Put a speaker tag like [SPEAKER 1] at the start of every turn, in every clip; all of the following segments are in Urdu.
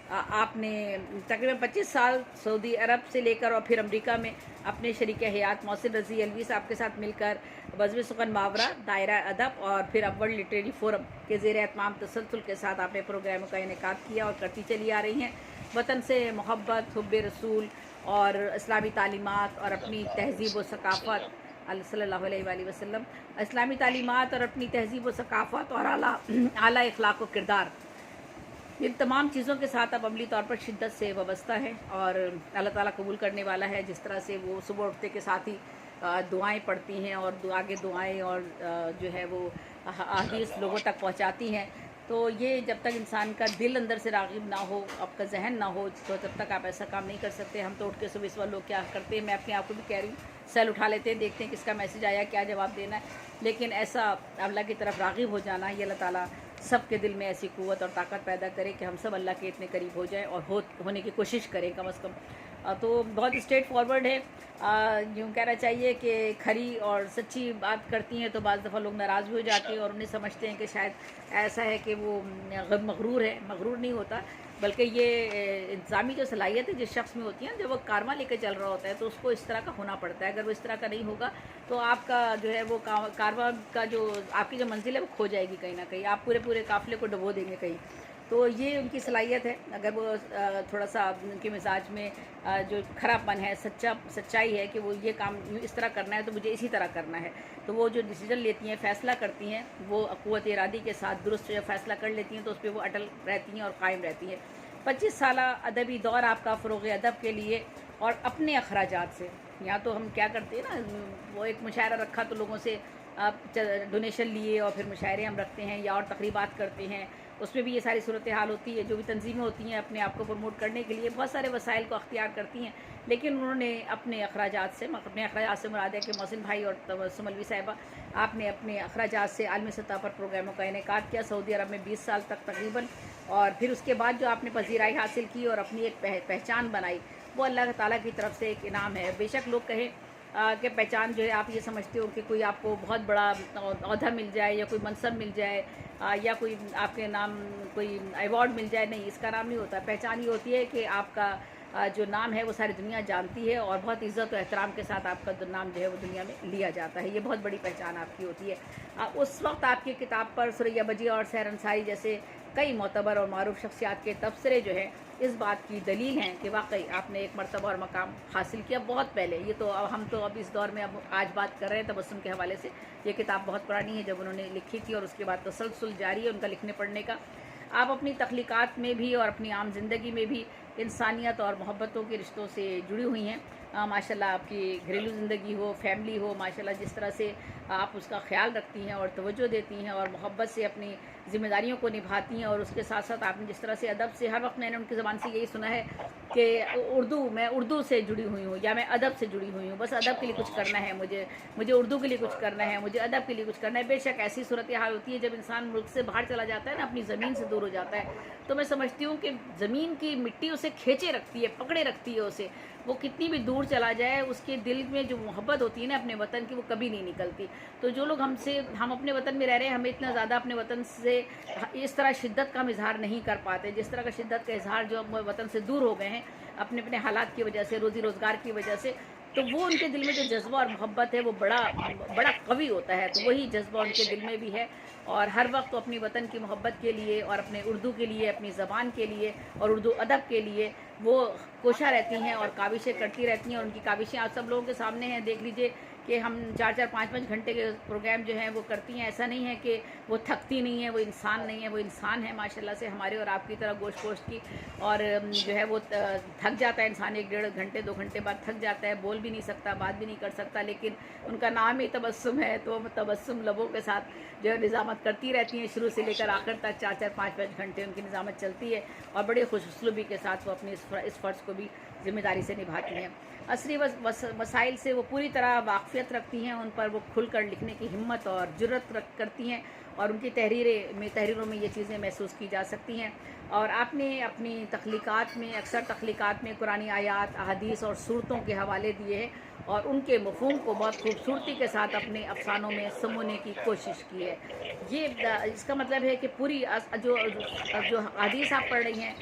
[SPEAKER 1] آپ نے تقریباً 25 سال سعودی عرب سے لے کر اور پھر امریکہ میں اپنے شریک حیات محسن رضی الوی صاحب کے ساتھ مل کر بزم سخن محاورہ، دائرہ ادب اور پھر اب ورلڈ لٹریری فورم کے زیر اہتمام تسلسل کے ساتھ آپ نے پروگراموں کا انعقاد کیا اور کرتی چلی آ رہی ہیں۔ وطن سے محبت، حب رسول اور اسلامی تعلیمات اور اپنی تہذیب و ثقافت صلی اللہ علیہ وآلہ وسلم، اسلامی تعلیمات اور اپنی تہذیب و ثقافت اور اعلیٰ اخلاق و کردار، ان تمام چیزوں کے ساتھ اب عملی طور پر شدت سے وابستہ ہے اور اللہ تعالیٰ قبول کرنے والا ہے۔ جس طرح سے وہ صبح اٹھتے کے ساتھ ہی دعائیں پڑھتی ہیں اور آگے دعائیں اور جو ہے وہ احادیث لوگوں تک پہنچاتی ہیں، تو یہ جب تک انسان کا دل اندر سے راغب نہ ہو، آپ کا ذہن نہ ہو، تو جب تک آپ ایسا کام نہیں کر سکتے۔ ہم تو اٹھ کے صبح اس وقت لوگ کیا کرتے ہیں، میں اپنے آپ کو بھی کہہ رہی ہوں، سیل اٹھا لیتے ہیں، دیکھتے ہیں کس کا میسج آیا، کیا جواب دینا ہے، لیکن ایسا اللہ کی طرف راغب ہو جانا، یہ اللہ تعالیٰ سب کے دل میں ایسی قوت اور طاقت پیدا کرے کہ ہم سب اللہ کے اتنے قریب ہو جائیں اور ہونے کی کوشش کریں کم از کم۔ تو بہت اسٹریٹ فارورڈ ہے، یوں کہنا چاہیے کہ کھری اور سچی بات کرتی ہیں تو بعض دفعہ لوگ ناراض بھی ہو جاتے ہیں اور انہیں سمجھتے ہیں کہ شاید ایسا ہے کہ وہ مغرور ہے۔ مغرور نہیں ہوتا، بلکہ یہ انتظامی جو صلاحیت ہے جس شخص میں ہوتی ہے، جب وہ کارواں لے کے چل رہا ہوتا ہے تو اس کو اس طرح کا ہونا پڑتا ہے۔ اگر وہ اس طرح کا نہیں ہوگا تو آپ کا جو ہے وہ کارواں کا جو آپ کی جو منزل ہے وہ کھو جائے گی کہیں نہ کہیں، آپ پورے قافلے کو ڈبو دیں گے کہیں۔ تو یہ ان کی صلاحیت ہے، اگر وہ تھوڑا سا ان کے مزاج میں جو کھرا پن ہے، سچائی ہے کہ وہ یہ کام اس طرح کرنا ہے تو مجھے اسی طرح کرنا ہے، تو وہ جو ڈیسیجن لیتی ہیں، فیصلہ کرتی ہیں، وہ قوت ارادی کے ساتھ درست جو فیصلہ کر لیتی ہیں تو اس پہ وہ اٹل رہتی ہیں اور قائم رہتی ہیں۔ 25 سالہ ادبی دور آپ کا فروغ ادب کے لیے اور اپنے اخراجات سے، یا تو ہم کیا کرتے ہیں نا، وہ ایک مشاعرہ رکھا تو لوگوں سے ڈونیشن لیے اور پھر مشاعرے ہم رکھتے ہیں یا اور تقریبات کرتے ہیں، اس میں بھی یہ ساری صورتحال ہوتی ہے۔ جو بھی تنظیمیں ہوتی ہیں اپنے آپ کو پروموٹ کرنے کے لیے بہت سارے وسائل کو اختیار کرتی ہیں، لیکن انہوں نے اپنے اخراجات سے مراد ہے کہ محسن بھائی اور تبسم الوی صاحبہ، آپ نے اپنے اخراجات سے عالمی سطح پر پروگراموں کا انعقاد کیا سعودی عرب میں 20 سال تک تقریباً، اور پھر اس کے بعد جو آپ نے پذیرائی حاصل کی اور اپنی ایک پہچان بنائی، وہ اللہ تعالیٰ کی طرف سے ایک انعام ہے۔ بے شک لوگ کہیں کہ پہچان جو ہے آپ یہ سمجھتے ہو کہ کوئی آپ کو بہت بڑا عہدہ مل جائے یا کوئی منصب مل جائے یا کوئی آپ کے نام کوئی ایوارڈ مل جائے، نہیں، اس کا نام نہیں ہوتا۔ پہچان یہ ہوتی ہے کہ آپ کا جو نام ہے وہ ساری دنیا جانتی ہے اور بہت عزت و احترام کے ساتھ آپ کا نام جو ہے وہ دنیا میں لیا جاتا ہے، یہ بہت بڑی پہچان آپ کی ہوتی ہے۔ اس وقت آپ کی کتاب پر سریہ بجی اور سحر انصاری جیسے کئی معتبر اور معروف شخصیات کے تبصرے جو ہیں اس بات کی دلیل ہیں کہ واقعی آپ نے ایک مرتبہ اور مقام حاصل کیا بہت پہلے۔ یہ تو ہم تو اب اس دور میں اب آج بات کر رہے ہیں تبسم کے حوالے سے، یہ کتاب بہت پرانی ہے جب انہوں نے لکھی تھی اور اس کے بعد تسلسل جاری ہے ان کا لکھنے پڑھنے کا۔ آپ اپنی تخلیقات میں بھی اور اپنی عام زندگی میں بھی انسانیت اور محبتوں کے رشتوں سے جڑی ہوئی ہیں۔ ماشاءاللہ آپ کی گھریلو زندگی ہو، فیملی ہو، ماشاءاللہ جس طرح سے آپ اس کا خیال رکھتی ہیں اور توجہ دیتی ہیں اور محبت سے اپنی ذمہ داریوں کو نبھاتی ہیں، اور اس کے ساتھ ساتھ آپ نے جس طرح سے ادب سے، ہر وقت میں نے ان کی زبان سے یہی سنا ہے کہ میں اردو سے جڑی ہوئی ہوں یا میں ادب سے جڑی ہوئی ہوں، بس ادب کے لیے کچھ کرنا ہے، مجھے اردو کے لیے کچھ کرنا ہے، مجھے ادب کے لیے کچھ کرنا ہے۔ بے شک ایسی صورتحال ہوتی ہے جب انسان ملک سے باہر چلا جاتا ہے نا، اپنی زمین سے دور ہو جاتا ہے، تو میں سمجھتی ہوں کہ زمین کی مٹی اسے کھینچے رکھتی ہے، پکڑے رکھتی ہے اسے، وہ کتنی بھی دور چلا جائے اس کے دل میں جو محبت ہوتی ہے نا اپنے وطن کی، وہ کبھی نہیں نکلتی۔ تو جو لوگ ہم اپنے وطن میں رہ رہے ہیں، ہمیں اتنا زیادہ اپنے وطن سے اس طرح شدت کا ہم اظہار نہیں کر پاتے جس طرح کا شدت کا اظہار جو ہم وطن سے دور ہو گئے ہیں اپنے حالات کی وجہ سے، روزی روزگار کی وجہ سے، تو وہ ان کے دل میں جو جذبہ اور محبت ہے وہ بڑا قوی ہوتا ہے، تو وہی جذبہ ان کے دل میں بھی ہے، اور ہر وقت وہ اپنی وطن کی محبت کے لیے اور اپنے اردو کے لیے، اپنی زبان کے لیے اور اردو ادب کے لیے وہ کوشاں رہتی ہیں اور کاوشیں کرتی رہتی ہیں، اور ان کی کاوشیں آپ سب لوگوں کے سامنے ہیں۔ دیکھ لیجئے کہ ہم 4-5 گھنٹے کے پروگرام جو ہیں وہ کرتی ہیں، ایسا نہیں ہے کہ وہ تھکتی نہیں ہیں، وہ انسان نہیں ہے، وہ انسان ہے ماشاءاللہ سے ہمارے اور آپ کی طرح گوشت کی، اور جو ہے وہ تھک جاتا ہے انسان، 1-1.5 گھنٹے 2 گھنٹے بعد تھک جاتا ہے، بول بھی نہیں سکتا، بات بھی نہیں کر سکتا، لیکن ان کا نام ہی تبسم ہے تو وہ تبسم لبوں کے ساتھ جو ہے نظامت کرتی رہتی ہیں، شروع سے لے کر آخر تک 4-5 گھنٹے ان کی نظامت چلتی ہے، اور بڑے خوش اسلوبی کے ساتھ وہ اپنی اس فرض کو بھی ذمہ داری سے نبھاتی ہیں۔ عصری مسائل سے وہ پوری طرح واقفیت رکھتی ہیں، ان پر وہ کھل کر لکھنے کی ہمت اور جرت کرتی ہیں، اور ان کی تحریروں میں یہ چیزیں محسوس کی جا سکتی ہیں۔ اور آپ نے اپنی تخلیقات میں اکثر قرآنی آیات، احادیث اور صورتوں کے حوالے دیے ہیں، اور ان کے مفہوم کو بہت خوبصورتی کے ساتھ اپنے افسانوں میں سمونے کی کوشش کی ہے. یہ اس کا مطلب ہے کہ پوری جو حدیث آپ پڑھ رہی ہیں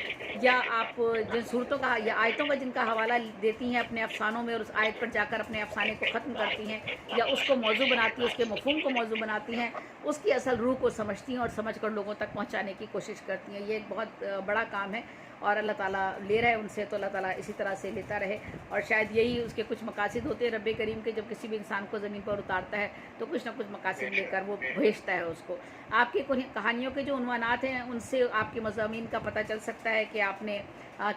[SPEAKER 1] یا آپ جن صورتوں کا یا آیتوں کا جن کا حوالہ دیتی ہیں اپنے افسانوں میں اور اس آیت پر جا کر اپنے افسانے کو ختم کرتی ہیں یا اس کو موضوع بناتی ہیں, اس کے مفہوم کو موضوع بناتی ہیں, اس کی اصل روح کو سمجھتی ہیں اور سمجھ کر لوگوں تک پہنچانے کی کوشش کرتی ہیں. یہ ایک بہت بڑا کام ہے اور اللہ تعالیٰ لے رہا ہے ان سے, تو اللہ تعالیٰ اسی طرح سے لیتا رہے. اور شاید یہی اس کے کچھ مقاصد ہوتے ہیں رب کریم کے, جب کسی بھی انسان کو زمین پر اتارتا ہے تو کچھ نہ کچھ مقاصد لے کر وہ بھیجتا ہے اس کو. آپ کی کہانیوں کے جو عنوانات ہیں ان سے آپ کے مضامین کا پتہ چل سکتا ہے کہ آپ نے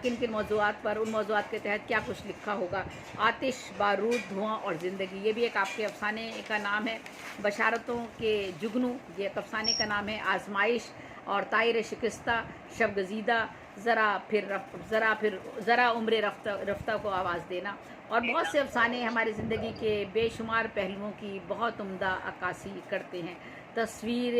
[SPEAKER 1] کن کن موضوعات پر, ان موضوعات کے تحت کیا کچھ لکھا ہوگا. آتش, بارود, دھواں اور زندگی, یہ بھی ایک آپ کے افسانے کا نام ہے. بشارتوں کے جگنو, یہ ایک افسانے کا نام ہے. آزمائش اور طائر شکستہ, شب گزیدہ, ذرا عمر رفتہ کو آواز دینا, اور بہت سے افسانے ہماری زندگی کے بے شمار پہلوؤں کی بہت عمدہ عکاسی کرتے ہیں. تصویر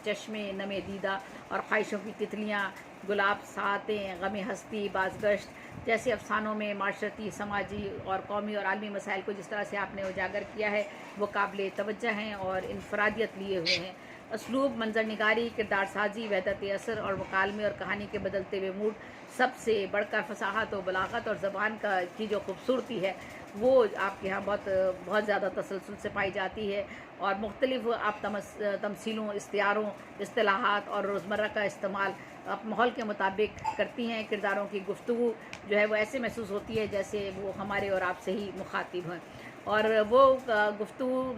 [SPEAKER 1] چشم نم دیدہ اور خواہشوں کی تتلیاں, گلاب ساعتیں, غم ہستی, بازگشت جیسے افسانوں میں معاشرتی, سماجی اور قومی اور عالمی مسائل کو جس طرح سے آپ نے اجاگر کیا ہے وہ قابل توجہ ہیں اور انفرادیت لیے ہوئے ہیں. اسلوب, منظر نگاری, کردار سازی, وحدت اثر اور مکالمے اور کہانی کے بدلتے ہوئے موڈ, سب سے بڑھ کر فصاحت و بلاغت اور زبان کی جو خوبصورتی ہے وہ آپ کے ہاں بہت زیادہ تسلسل سے پائی جاتی ہے. اور مختلف آپ تمثیلوں, استعاروں, اصطلاحات اور روزمرہ کا استعمال آپ ماحول کے مطابق کرتی ہیں. کرداروں کی گفتگو جو ہے وہ ایسے محسوس ہوتی ہے جیسے وہ ہمارے اور آپ سے ہی مخاطب ہیں. اور وہ گفتگو,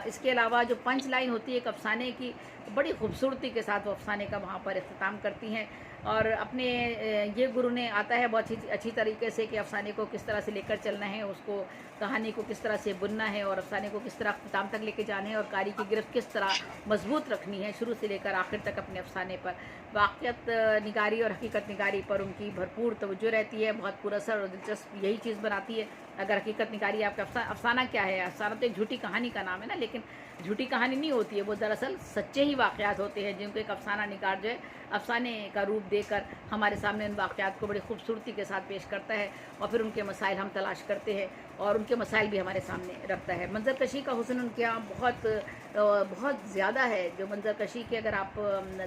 [SPEAKER 1] اس کے علاوہ جو پنچ لائن ہوتی ہے ایک افسانے کی, بڑی خوبصورتی کے ساتھ وہ افسانے کا وہاں پر اختتام کرتی ہیں. اور اپنے یہ گرو نے آتا ہے بہت اچھی طریقے سے کہ افسانے کو کس طرح سے لے کر چلنا ہے, اس کو کہانی کو کس طرح سے بننا ہے اور افسانے کو کس طرح اختتام تک لے کے جانا ہے اور قاری کی گرفت کس طرح مضبوط رکھنی ہے شروع سے لے کر آخر تک اپنے افسانے پر. واقعیت نگاری اور حقیقت نگاری پر ان کی بھرپور توجہ رہتی ہے, بہت پراثر اور دلچسپ یہی چیز بناتی ہے. اگر حقیقت نگاری آپ کا افسانہ کیا ہے, افسانہ تو ایک جھوٹی کہانی کا نام ہے نا, لیکن جھوٹی کہانی نہیں ہوتی ہے, وہ دراصل سچے ہی واقعات ہوتے ہیں جن کو ایک افسانہ نگار جو ہے افسانے کا روپ دے کر ہمارے سامنے ان واقعات کو بڑی خوبصورتی کے ساتھ پیش کرتا ہے اور پھر ان کے مسائل ہم تلاش کرتے ہیں اور ان کے مسائل بھی ہمارے سامنے رکھتا ہے. منظر کشی کا حسن ان کے یہاں بہت زیادہ ہے. جو منظر کشی کے اگر آپ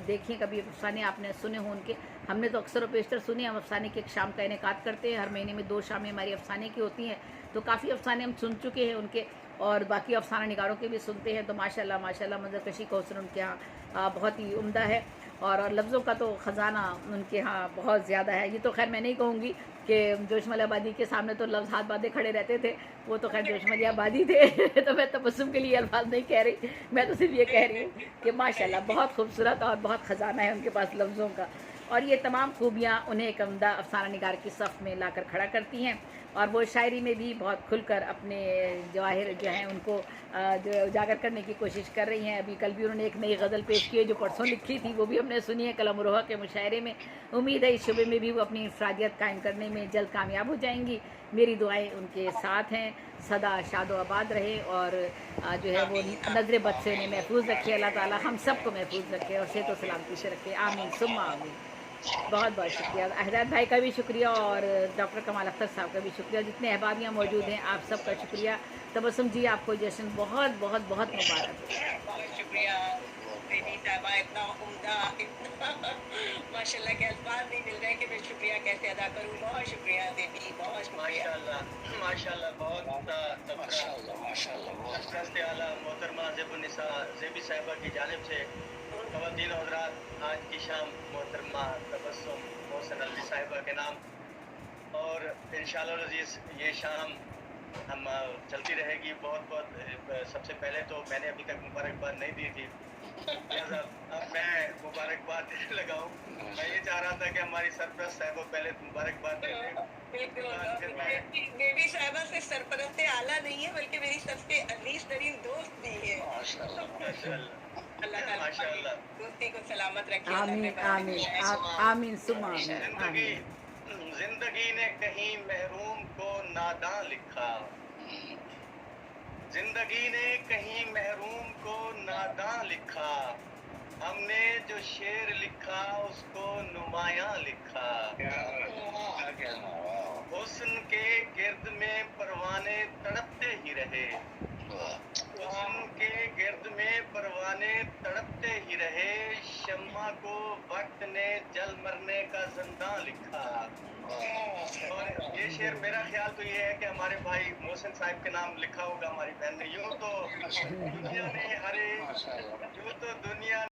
[SPEAKER 1] دیکھیں, کبھی افسانے آپ نے سنے ہوں ان کے, ہم نے تو اکثر و بیشتر سنے, ہم افسانے کی ایک شام کا انعقاد کرتے ہیں, ہر مہینے میں 2 شامیں ہماری افسانے کی ہوتی ہیں, تو کافی افسانے ہم سن چکے ہیں ان کے اور باقی افسانہ نگاروں کے بھی سنتے ہیں. تو ماشاءاللہ ماشاءاللہ منظر کشی کا حسن ان کے یہاں بہت ہی عمدہ ہے اور لفظوں کا تو خزانہ ان کے ہاں بہت زیادہ ہے. یہ تو خیر میں نہیں کہوں گی کہ جوشمل آبادی کے سامنے تو لفظ ہاتھ باندھے کھڑے رہتے تھے, وہ تو خیر جوشمل آبادی تھے تو میں تبسم کے لیے الفاظ نہیں کہہ رہی, میں تو صرف یہ کہہ رہی ہوں کہ ماشاءاللہ بہت خوبصورت اور بہت خزانہ ہے ان کے پاس لفظوں کا. اور یہ تمام خوبیاں انہیں ایک عمدہ افسانہ نگار کی صف میں لا کر کھڑا کرتی ہیں اور وہ شاعری میں بھی بہت کھل کر اپنے جواہر جو ہیں ان کو جو اجاگر کرنے کی کوشش کر رہی ہیں. ابھی کل بھی انہوں نے ایک نئی غزل پیش کی ہے جو پرسوں لکھی تھی, وہ بھی ہم نے سنی ہے قلم روحہ کے مشاعرے میں. امید ہے اس شعبے میں بھی وہ اپنی انفرادیت قائم کرنے میں جلد کامیاب ہو جائیں گی. میری دعائیں ان کے ساتھ ہیں, سدا شاد و آباد رہے اور جو ہے وہ نظر بد سے انہیں محفوظ رکھے. اللہ تعالیٰ ہم سب کو محفوظ رکھے اور صحت و سلامتی سے رکھے, آمین ثم آمین. بہت بہت شکریہ. ہدایت بھائی کا بھی شکریہ اور ڈاکٹر کمال اختر صاحب کا بھی شکریہ, جتنے احباب یہاں موجود ہیں آپ سب کا شکریہ. تبسم جی آپ کو جشن بہت بہت بہت مبارک.
[SPEAKER 2] بہت شکریہ بیٹی صاحبہ, اتنا عمدہ, اتنا ماشاء اللہ کے الفاظ نہیں مل رہے کہ میں شکریہ کیسے ادا کروں. بہت شکریہ بیٹی, بہت شکریہ.
[SPEAKER 3] ماشاء اللہ بہت حضرت اعلیٰ محترمہ زیب النساء زیبی صاحبہ کی جانب سے خواتین حضرات, آج کی شام محترمہ تبسم محسن الوی صاحبہ کے نام, اور انشاءاللہ العزیز یہ شام ہم چلتی رہے گی. بہت بہت سب سے پہلے تو میں نے ابھی تک مبارکباد نہیں دی تھی, لہٰذا اب میں مبارکباد دینے لگا ہوں. میں یہ چاہ رہا تھا کہ ہماری سرپرست صاحبہ پہلے مبارکباد دے دیں.
[SPEAKER 2] بالکل, بیبی صاحبہ سے سرپرست اعلیٰ نہیں ہے بلکہ میری سب سے عزیز ترین دوست بھی ہے. اللہ تعالیٰ دوستی کو سلامت رکھے.
[SPEAKER 1] آمین آمین آمین ثم آمین.
[SPEAKER 3] زندگی نے کہیں محروم کو ناداں لکھا, زندگی نے کہیں محروم کو ناداں لکھا, ہم نے جو شعر لکھا اس کو نمایاں لکھا. حسن کے گرد میں پروانے تڑپتے ہی رہے، حسن کے گرد میں پروانے تڑپتے ہی رہے، شمع کو وقت نے جل مرنے کا زنداں لکھا۔ اور یہ شعر میرا خیال تو یہ ہے کہ ہمارے بھائی محسن صاحب کے نام لکھا ہوگا ہماری بہن نے۔ یوں تو دنیا نے